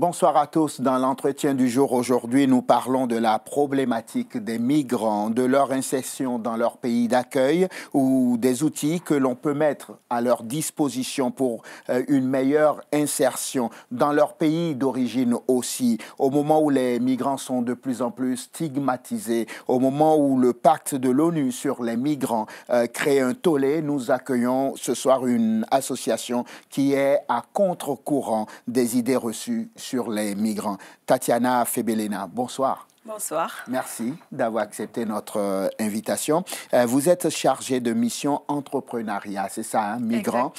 Bonsoir à tous. Dans l'entretien du jour aujourd'hui, nous parlons de la problématique des migrants, de leur insertion dans leur pays d'accueil ou des outils que l'on peut mettre à leur disposition pour une meilleure insertion dans leur pays d'origine aussi. Au moment où les migrants sont de plus en plus stigmatisés, au moment où le pacte de l'ONU sur les migrants crée un tollé, nous accueillons ce soir une association qui est à contre-courant des idées reçues sur les migrants. Tatiana Febelena, bonsoir. Bonsoir. Merci d'avoir accepté notre invitation. Vous êtes chargée de mission entrepreneuriat, c'est ça, hein, migrants,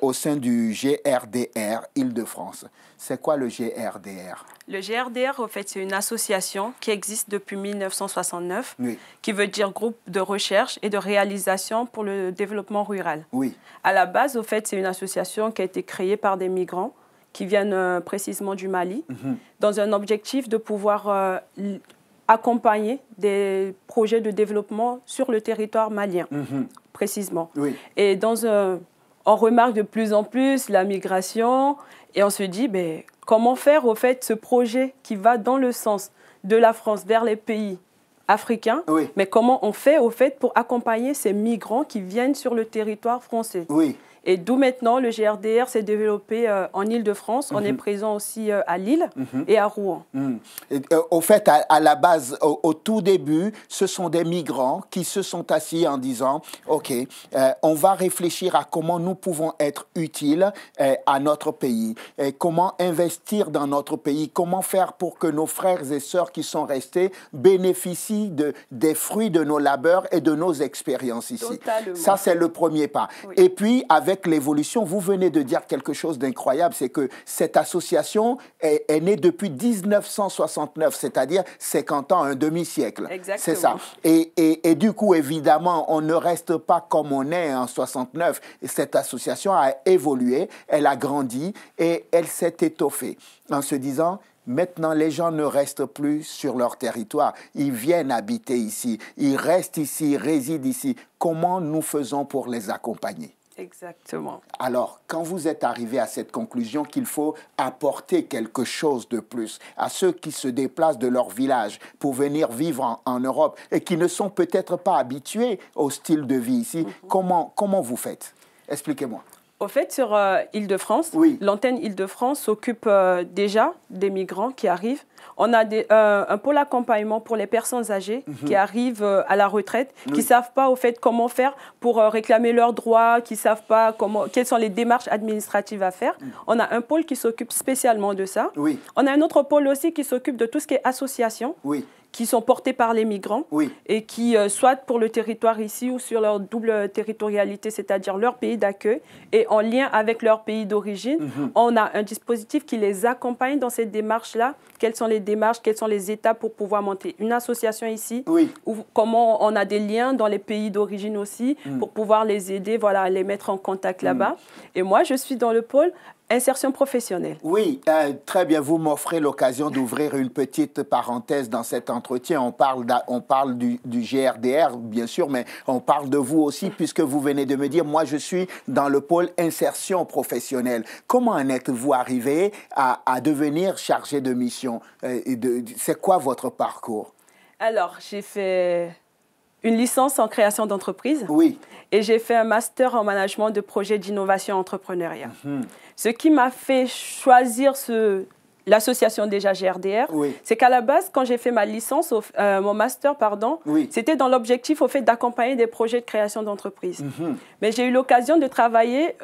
au sein du GRDR Île-de-France. C'est quoi le GRDR? Le GRDR, en fait, c'est une association qui existe depuis 1969, oui, qui veut dire Groupe de recherche et de réalisation pour le développement rural. Oui. À la base, au fait, c'est une association qui a été créée par des migrants qui viennent précisément du Mali, dans un objectif de pouvoir accompagner des projets de développement sur le territoire malien, précisément. Oui. Et on remarque de plus en plus la migration et on se dit, ben, comment faire au fait ce projet qui va dans le sens de la France vers les pays africains, oui, mais comment on fait au fait pour accompagner ces migrants qui viennent sur le territoire français. Oui. Et d'où maintenant le GRDR s'est développé en Île-de-France. On est présent aussi à Lille et à Rouen. Au fait, à la base, au tout début, ce sont des migrants qui se sont assis en disant « Ok, on va réfléchir à comment nous pouvons être utiles à notre pays, comment investir dans notre pays, comment faire pour que nos frères et sœurs qui sont restés bénéficient des fruits de nos labeurs et de nos expériences ici. » Ça, c'est le premier pas. Oui. Et puis, avec l'évolution, vous venez de dire quelque chose d'incroyable, c'est que cette association est née depuis 1969, c'est-à-dire 50 ans, un demi-siècle. C'est ça. Et du coup, évidemment, on ne reste pas comme on est en 69. Cette association a évolué, elle a grandi et elle s'est étoffée en se disant... Maintenant, les gens ne restent plus sur leur territoire. Ils viennent habiter ici. Ils restent ici, ils résident ici. Comment nous faisons pour les accompagner? Exactement. Alors, quand vous êtes arrivé à cette conclusion qu'il faut apporter quelque chose de plus à ceux qui se déplacent de leur village pour venir vivre en Europe et qui ne sont peut-être pas habitués au style de vie ici, comment vous faites? Expliquez-moi. Au fait, sur Île-de-France, oui, l'antenne Île-de-France s'occupe déjà des migrants qui arrivent. On a un pôle accompagnement pour les personnes âgées qui arrivent à la retraite, qui ne savent pas au fait comment faire pour réclamer leurs droits, qui ne savent pas quelles sont les démarches administratives à faire. On a un pôle qui s'occupe spécialement de ça. Oui. On a un autre pôle aussi qui s'occupe de tout ce qui est association. Oui. Qui sont portés par les migrants et qui, soit pour le territoire ici ou sur leur double territorialité, c'est-à-dire leur pays d'accueil, et en lien avec leur pays d'origine, on a un dispositif qui les accompagne dans cette démarche-là. Quelles sont les démarches, quelles sont les étapes pour pouvoir monter une association ici, ou comment on a des liens dans les pays d'origine aussi pour pouvoir les aider, voilà, les mettre en contact là-bas. Et moi, je suis dans le pôle insertion professionnelle. Oui, très bien. Vous m'offrez l'occasion d'ouvrir une petite parenthèse dans cet entretien. On parle du GRDR, bien sûr, mais on parle de vous aussi, puisque vous venez de me dire, moi, je suis dans le pôle insertion professionnelle. Comment en êtes-vous arrivé à devenir chargé de mission? C'est quoi votre parcours? Alors, j'ai fait une licence en création d'entreprise. Oui. Et j'ai fait un master en management de projets d'innovation entrepreneuriat. Ce qui m'a fait choisir l'association déjà GRDR, c'est qu'à la base, quand j'ai fait ma licence, mon master, pardon, c'était dans l'objectif au fait d'accompagner des projets de création d'entreprise. Mais j'ai eu l'occasion de travailler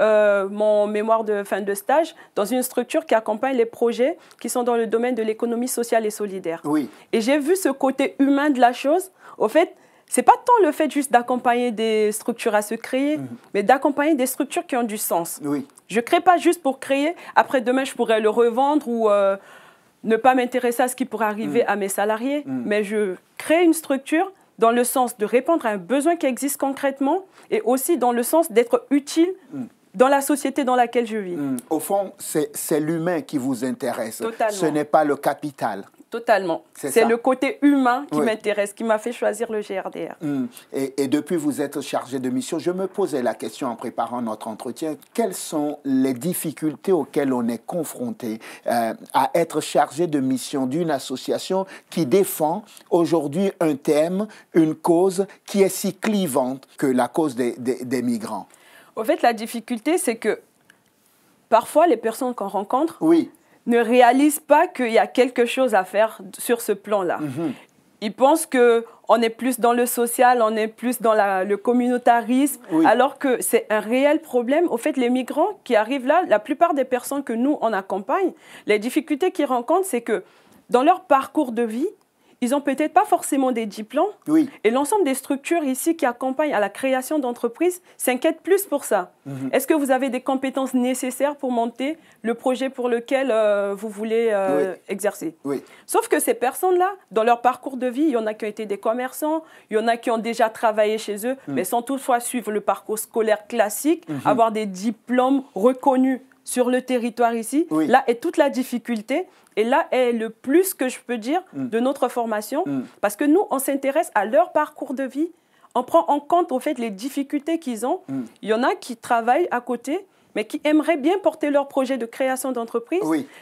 mon mémoire de fin de stage dans une structure qui accompagne les projets qui sont dans le domaine de l'économie sociale et solidaire. Et j'ai vu ce côté humain de la chose. Au fait, ce n'est pas tant le fait juste d'accompagner des structures à se créer, mais d'accompagner des structures qui ont du sens. Je ne crée pas juste pour créer. Après, demain, je pourrais le revendre ou ne pas m'intéresser à ce qui pourrait arriver à mes salariés. Mais je crée une structure dans le sens de répondre à un besoin qui existe concrètement et aussi dans le sens d'être utile dans la société dans laquelle je vis. Au fond, c'est l'humain qui vous intéresse. Totalement. Ce n'est pas le capital. Totalement. C'est le côté humain qui m'intéresse, qui m'a fait choisir le GRDR. Et depuis, vous êtes chargé de mission. Je me posais la question en préparant notre entretien. Quelles sont les difficultés auxquelles on est confronté à être chargé de mission d'une association qui défend aujourd'hui un thème, une cause qui est si clivante que la cause des migrants? En fait, la difficulté, c'est que parfois, les personnes qu'on rencontre ne réalisent pas qu'il y a quelque chose à faire sur ce plan-là. Ils pensent qu'on est plus dans le social, on est plus dans le communautarisme, alors que c'est un réel problème. Au fait, les migrants qui arrivent là, la plupart des personnes que nous, on accompagne, les difficultés qu'ils rencontrent, c'est que dans leur parcours de vie, ils n'ont peut-être pas forcément des diplômes. Et l'ensemble des structures ici qui accompagnent à la création d'entreprises s'inquiètent plus pour ça. Est-ce que vous avez des compétences nécessaires pour monter le projet pour lequel vous voulez exercer? Sauf que ces personnes-là, dans leur parcours de vie, il y en a qui ont été des commerçants, il y en a qui ont déjà travaillé chez eux, mais sans toutefois suivre le parcours scolaire classique, avoir des diplômes reconnus sur le territoire ici. Là est toute la difficulté. Et là est le plus que je peux dire de notre formation, parce que nous, on s'intéresse à leur parcours de vie, on prend en compte au fait les difficultés qu'ils ont. Il y en a qui travaillent à côté, mais qui aimeraient bien porter leur projet de création d'entreprise.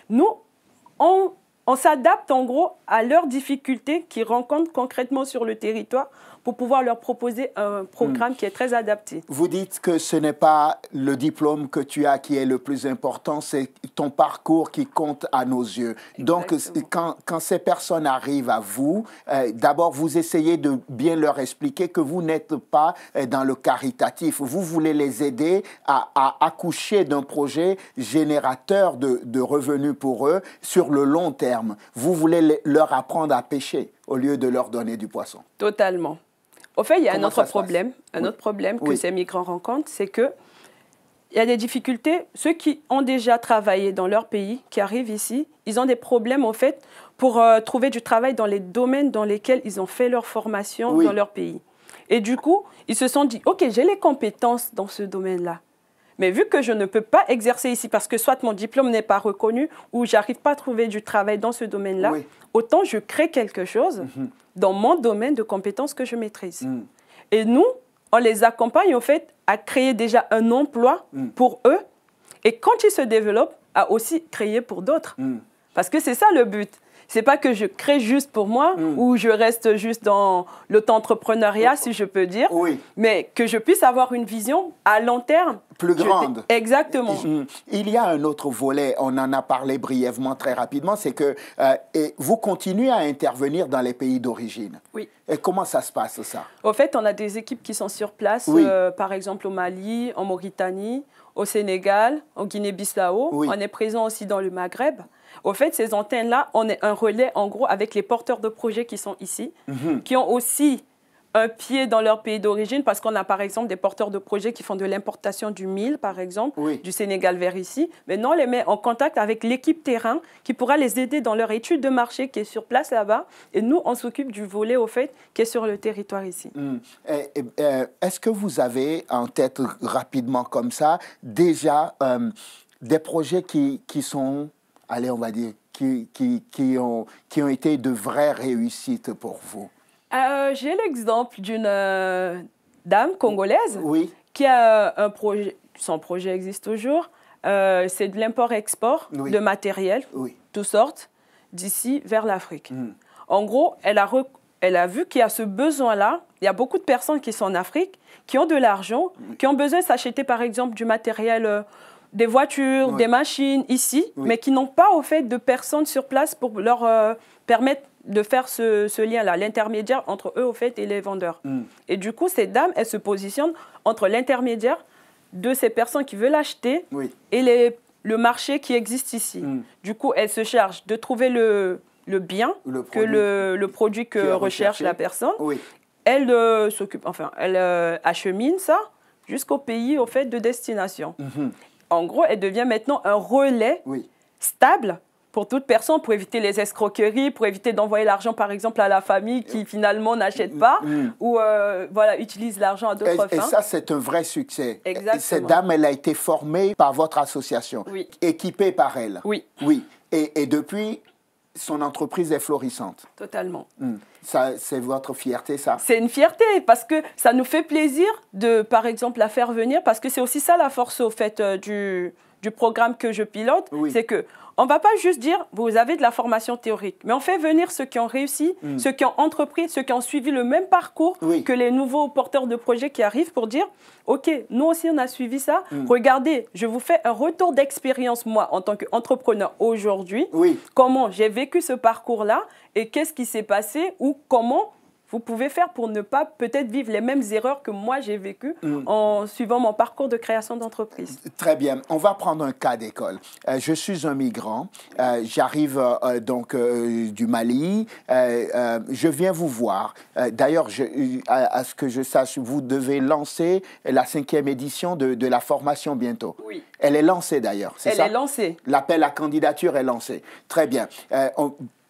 Nous, on s'adapte en gros à leurs difficultés qu'ils rencontrent concrètement sur le territoire pour pouvoir leur proposer un programme qui est très adapté. Vous dites que ce n'est pas le diplôme que tu as qui est le plus important, c'est ton parcours qui compte à nos yeux. Donc, quand ces personnes arrivent à vous, d'abord, vous essayez de bien leur expliquer que vous n'êtes pas dans le caritatif. Vous voulez les aider à accoucher d'un projet générateur de revenus pour eux sur le long terme. Vous voulez leur apprendre à pêcher au lieu de leur donner du poisson. Totalement. Au fait, il y a un autre problème que ces migrants rencontrent, c'est qu'il y a des difficultés. Ceux qui ont déjà travaillé dans leur pays, qui arrivent ici, ils ont des problèmes, au fait, pour trouver du travail dans les domaines dans lesquels ils ont fait leur formation dans leur pays. Et du coup, ils se sont dit, OK, j'ai les compétences dans ce domaine-là. Mais vu que je ne peux pas exercer ici parce que soit mon diplôme n'est pas reconnu ou je n'arrive pas à trouver du travail dans ce domaine-là, autant je crée quelque chose dans mon domaine de compétences que je maîtrise. Et nous, on les accompagne au fait à créer déjà un emploi pour eux et quand ils se développent, à aussi créer pour d'autres. Parce que c'est ça le but. C'est pas que je crée juste pour moi ou je reste juste dans l'auto-entrepreneuriat, si je peux dire, mais que je puisse avoir une vision à long terme. Plus grande. Exactement. Il y a un autre volet, on en a parlé brièvement, très rapidement, c'est que vous continuez à intervenir dans les pays d'origine. Et comment ça se passe, ça? Au fait, on a des équipes qui sont sur place, par exemple au Mali, en Mauritanie, au Sénégal, en Guinée-Bissau. On est présent aussi dans le Maghreb. Au fait, ces antennes-là, on est un relais, en gros, avec les porteurs de projets qui sont ici, qui ont aussi un pied dans leur pays d'origine, parce qu'on a, par exemple, des porteurs de projets qui font de l'importation du mil, par exemple, du Sénégal vers ici. Maintenant, on les met en contact avec l'équipe terrain qui pourra les aider dans leur étude de marché qui est sur place là-bas. Et nous, on s'occupe du volet, au fait, qui est sur le territoire ici. Est-ce que vous avez en tête, rapidement comme ça, déjà des projets qui sont... allez, on va dire, qui ont été de vraies réussites pour vous? J'ai l'exemple d'une dame congolaise qui a un projet, son projet existe toujours, c'est de l'import-export de matériel, toutes sortes, d'ici vers l'Afrique. En gros, elle a vu qu'il y a ce besoin-là. Il y a beaucoup de personnes qui sont en Afrique, qui ont de l'argent, qui ont besoin de s'acheter par exemple du matériel, des voitures, des machines ici, mais qui n'ont pas au fait de personnes sur place pour leur permettre de faire ce lien-là, l'intermédiaire entre eux au fait et les vendeurs. Et du coup, cette dame, elle se positionne entre l'intermédiaire de ces personnes qui veulent acheter et le marché qui existe ici. Du coup, elle se charge de trouver le bien, le produit que recherche la personne. Elle s'occupe, enfin, elle achemine ça jusqu'au pays au fait de destination. En gros, elle devient maintenant un relais stable pour toute personne, pour éviter les escroqueries, pour éviter d'envoyer l'argent, par exemple, à la famille qui finalement n'achète pas ou voilà, utilise l'argent à d'autres fins. Et ça, c'est un vrai succès. Exactement. Cette dame, elle a été formée par votre association, équipée par elle. Oui. Et depuis, son entreprise est florissante. Totalement. C'est votre fierté, ça? C'est une fierté parce que ça nous fait plaisir de, par exemple, la faire venir parce que c'est aussi ça la force au fait du programme que je pilote. Oui. C'est qu'on ne va pas juste dire, vous avez de la formation théorique, mais on fait venir ceux qui ont réussi, ceux qui ont entrepris, ceux qui ont suivi le même parcours que les nouveaux porteurs de projets qui arrivent pour dire, OK, nous aussi on a suivi ça, regardez, je vous fais un retour d'expérience, moi, en tant qu'entrepreneur aujourd'hui, comment j'ai vécu ce parcours-là et qu'est-ce qui s'est passé ou comment vous pouvez faire pour ne pas peut-être vivre les mêmes erreurs que moi j'ai vécues en suivant mon parcours de création d'entreprise. Très bien. On va prendre un cas d'école. Je suis un migrant. J'arrive donc du Mali. Je viens vous voir. D'ailleurs, à ce que je sache, vous devez lancer la 5e édition de la formation bientôt. Oui. Elle est lancée d'ailleurs, c'est ça? Elle est lancée. L'appel à candidature est lancé. Très bien.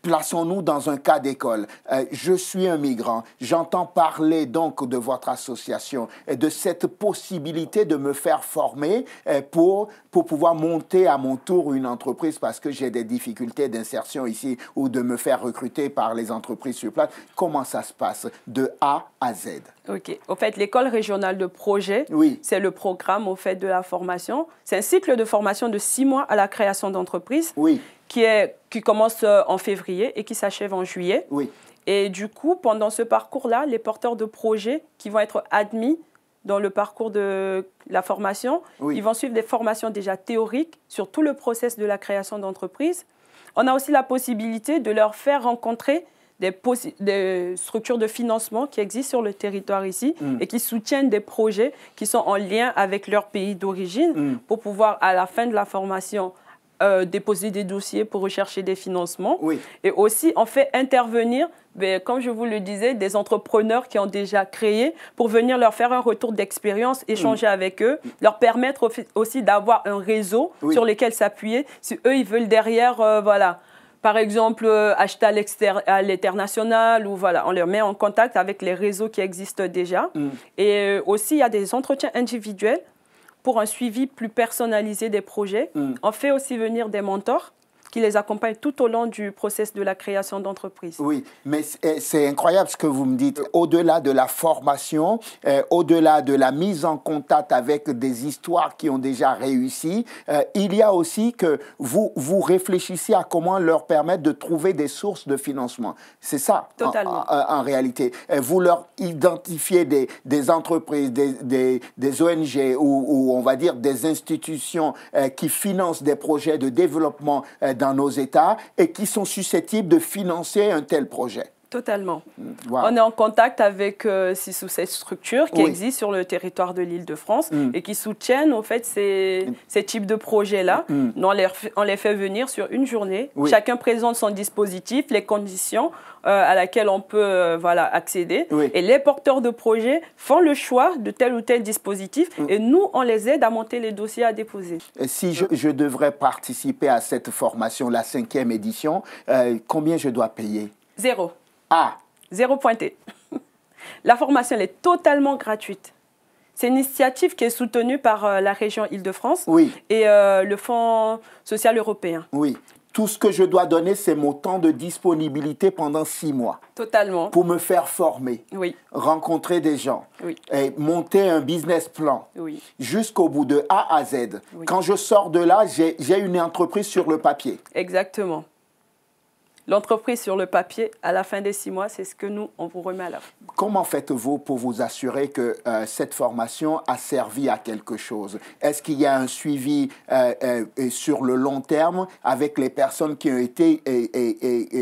Plaçons-nous dans un cas d'école. Je suis un migrant. J'entends parler donc de votre association et de cette possibilité de me faire former pour pouvoir monter à mon tour une entreprise parce que j'ai des difficultés d'insertion ici ou de me faire recruter par les entreprises sur place. Comment ça se passe de A à Z? OK. Au fait, l'école régionale de projet, c'est le programme au fait de la formation. C'est un cycle de formation de 6 mois à la création d'entreprise. Qui commence en février et qui s'achève en juillet. Et du coup, pendant ce parcours-là, les porteurs de projets qui vont être admis dans le parcours de la formation, ils vont suivre des formations déjà théoriques sur tout le process de la création d'entreprise. On a aussi la possibilité de leur faire rencontrer des structures de financement qui existent sur le territoire ici et qui soutiennent des projets qui sont en lien avec leur pays d'origine pour pouvoir, à la fin de la formation, déposer des dossiers pour rechercher des financements. Et aussi, on fait intervenir, comme je vous le disais, des entrepreneurs qui ont déjà créé pour venir leur faire un retour d'expérience, échanger avec eux, leur permettre aussi d'avoir un réseau sur lequel s'appuyer si eux, ils veulent derrière, par exemple, acheter à l'international ou on les met en contact avec les réseaux qui existent déjà. Et aussi, il y a des entretiens individuels pour un suivi plus personnalisé des projets. On fait aussi venir des mentors qui les accompagnent tout au long du process de la création d'entreprise. Oui, mais c'est incroyable ce que vous me dites. Au-delà de la formation, au-delà de la mise en contact avec des histoires qui ont déjà réussi, il y a aussi que vous réfléchissez à comment leur permettre de trouver des sources de financement. C'est ça, en réalité. Vous leur identifiez des entreprises, des ONG ou on va dire des institutions qui financent des projets de développement dans nos États et qui sont susceptibles de financer un tel projet. Totalement. On est en contact avec 6 ou 7 structures qui existent sur le territoire de l'Île-de-France et qui soutiennent en fait ces types de projets-là. On les fait venir sur une journée. Chacun présente son dispositif, les conditions à laquelle on peut accéder. Et les porteurs de projets font le choix de tel ou tel dispositif et nous, on les aide à monter les dossiers à déposer. Et si je devrais participer à cette formation, la 5e édition, combien je dois payer? 0. 0 pointé. La formation, elle est totalement gratuite. C'est une initiative qui est soutenue par la région Île-de-France et le Fonds social européen. Tout ce que je dois donner, c'est mon temps de disponibilité pendant 6 mois. Totalement. Pour me faire former, rencontrer des gens, et monter un business plan jusqu'au bout de A à Z. Quand je sors de là, j'ai une entreprise sur le papier. Exactement. L'entreprise sur le papier, à la fin des 6 mois, c'est ce que nous, on vous remet à la fin. Comment faites-vous pour vous assurer que cette formation a servi à quelque chose? Est-ce qu'il y a un suivi sur le long terme avec les personnes qui ont été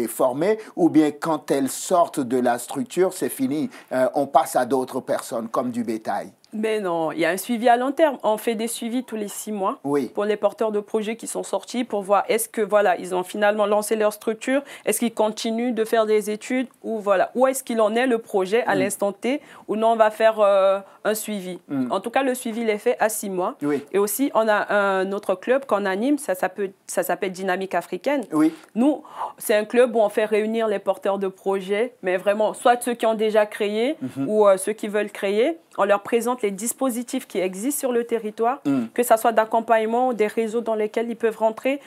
formées ou bien quand elles sortent de la structure, c'est fini, on passe à d'autres personnes comme du bétail? Mais non, il y a un suivi à long terme. On fait des suivis tous les 6 mois pour les porteurs de projets qui sont sortis pour voir est-ce que ils ont finalement lancé leur structure, est-ce qu'ils continuent de faire des études ou où est-ce qu'il en est le projet à l'instant T ou non on va faire un suivi. En tout cas, le suivi, il est fait à 6 mois. Oui. Et aussi, on a un autre club qu'on anime, ça s'appelle Dynamique Africaine. Oui. Nous, c'est un club où on fait réunir les porteurs de projets, mais vraiment, soit ceux qui ont déjà créé ou ceux qui veulent créer. On leur présente les dispositifs qui existent sur le territoire, que ce soit d'accompagnement ou des réseaux dans lesquels ils peuvent rentrer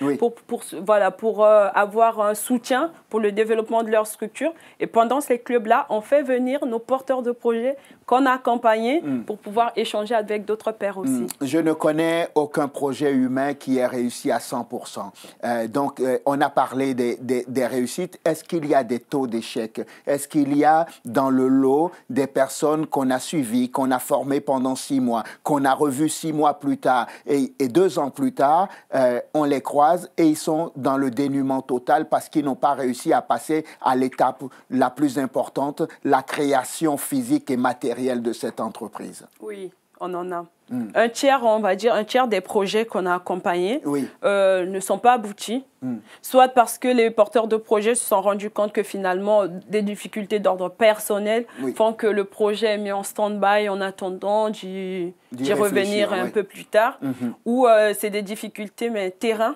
pour avoir un soutien pour le développement de leur structure. Et pendant ces clubs-là, on fait venir nos porteurs de projets qu'on a accompagnés pour pouvoir échanger avec d'autres pairs aussi. Je ne connais aucun projet humain qui ait réussi à 100%. Donc, on a parlé des réussites. Est-ce qu'il y a des taux d'échec? Est-ce qu'il y a dans le lot des personnes qu'on a suivies, qu'on a formées pendant 6 mois, qu'on a revues 6 mois plus tard et 2 ans plus tard, on les croise et ils sont dans le dénuement total parce qu'ils n'ont pas réussi à passer à l'étape la plus importante, la création physique et matérielle de cette entreprise? Oui, on en a. Un tiers, on va dire, un tiers des projets qu'on a accompagnés ne sont pas aboutis. Soit parce que les porteurs de projets se sont rendus compte que finalement, des difficultés d'ordre personnel font que le projet est mis en stand-by en attendant d'y revenir un peu plus tard. Ou c'est des difficultés, mais terrain,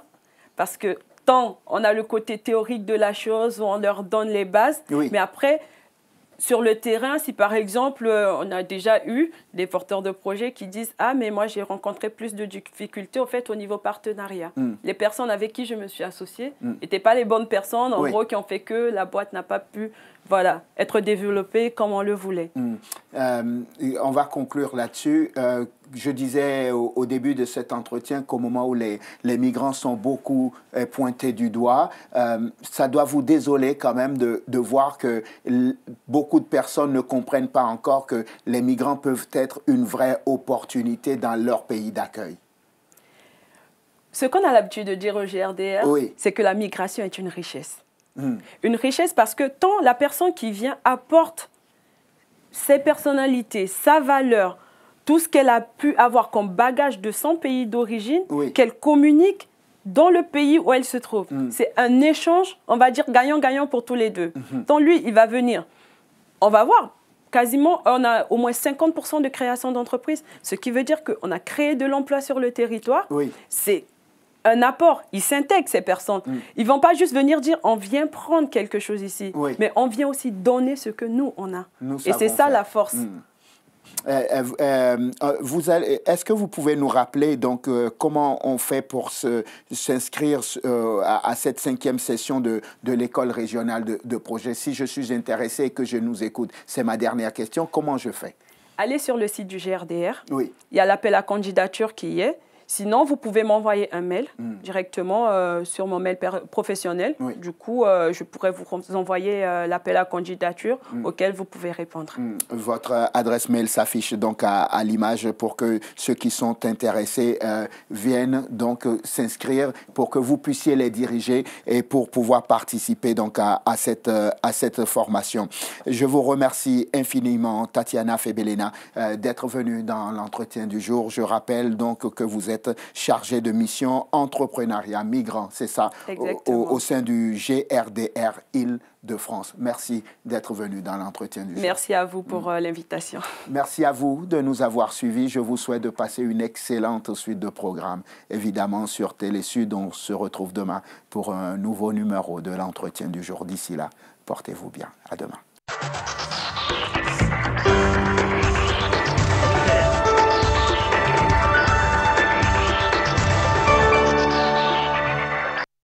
parce que tant on a le côté théorique de la chose où on leur donne les bases, mais après, sur le terrain, si par exemple, on a déjà eu des porteurs de projets qui disent « Ah, mais moi, j'ai rencontré plus de difficultés au fait, au niveau partenariat. Les personnes avec qui je me suis associée n'étaient pas les bonnes personnes, en gros, qui ont fait que la boîte n'a pas pu être développée comme on le voulait. On va conclure là-dessus. Je disais au début de cet entretien qu'au moment où les migrants sont beaucoup pointés du doigt, ça doit vous désoler quand même de voir que beaucoup de personnes ne comprennent pas encore que les migrants peuvent être une vraie opportunité dans leur pays d'accueil. Ce qu'on a l'habitude de dire au GRDR, c'est que la migration est une richesse. Une richesse parce que tant la personne qui vient apporte ses personnalités, sa valeur, tout ce qu'elle a pu avoir comme bagage de son pays d'origine, qu'elle communique dans le pays où elle se trouve. C'est un échange, on va dire, gagnant-gagnant pour tous les deux. Donc lui, il va venir. On va voir, quasiment, on a au moins 50% de création d'entreprises, ce qui veut dire qu'on a créé de l'emploi sur le territoire. C'est un apport. Ils s'intègrent, ces personnes. Ils ne vont pas juste venir dire on vient prendre quelque chose ici, mais on vient aussi donner ce que nous, on a. Et c'est ça la force. Est-ce que vous pouvez nous rappeler donc, comment on fait pour s'inscrire à cette 5e session de l'école régionale de projet? Si je suis intéressé et que je nous écoute, c'est ma dernière question. Comment je fais? Allez sur le site du GRDR. Il y a l'appel à candidature qui y est. Sinon, vous pouvez m'envoyer un mail directement sur mon mail professionnel. Du coup, je pourrais vous envoyer l'appel à candidature auquel vous pouvez répondre. Votre adresse mail s'affiche donc à l'image pour que ceux qui sont intéressés viennent donc s'inscrire pour que vous puissiez les diriger et pour pouvoir participer donc à cette formation. Je vous remercie infiniment, Tatiana Febelena, d'être venue dans l'entretien du jour. Je rappelle donc que vous êtes chargé de mission entrepreneuriat migrant, c'est ça, au sein du GRDR Île-de-France. Merci d'être venu dans l'entretien du jour. Merci à vous pour l'invitation. Merci à vous de nous avoir suivis. Je vous souhaite de passer une excellente suite de programmes. Évidemment, sur Télé-Sud, on se retrouve demain pour un nouveau numéro de l'entretien du jour. D'ici là, portez-vous bien. À demain.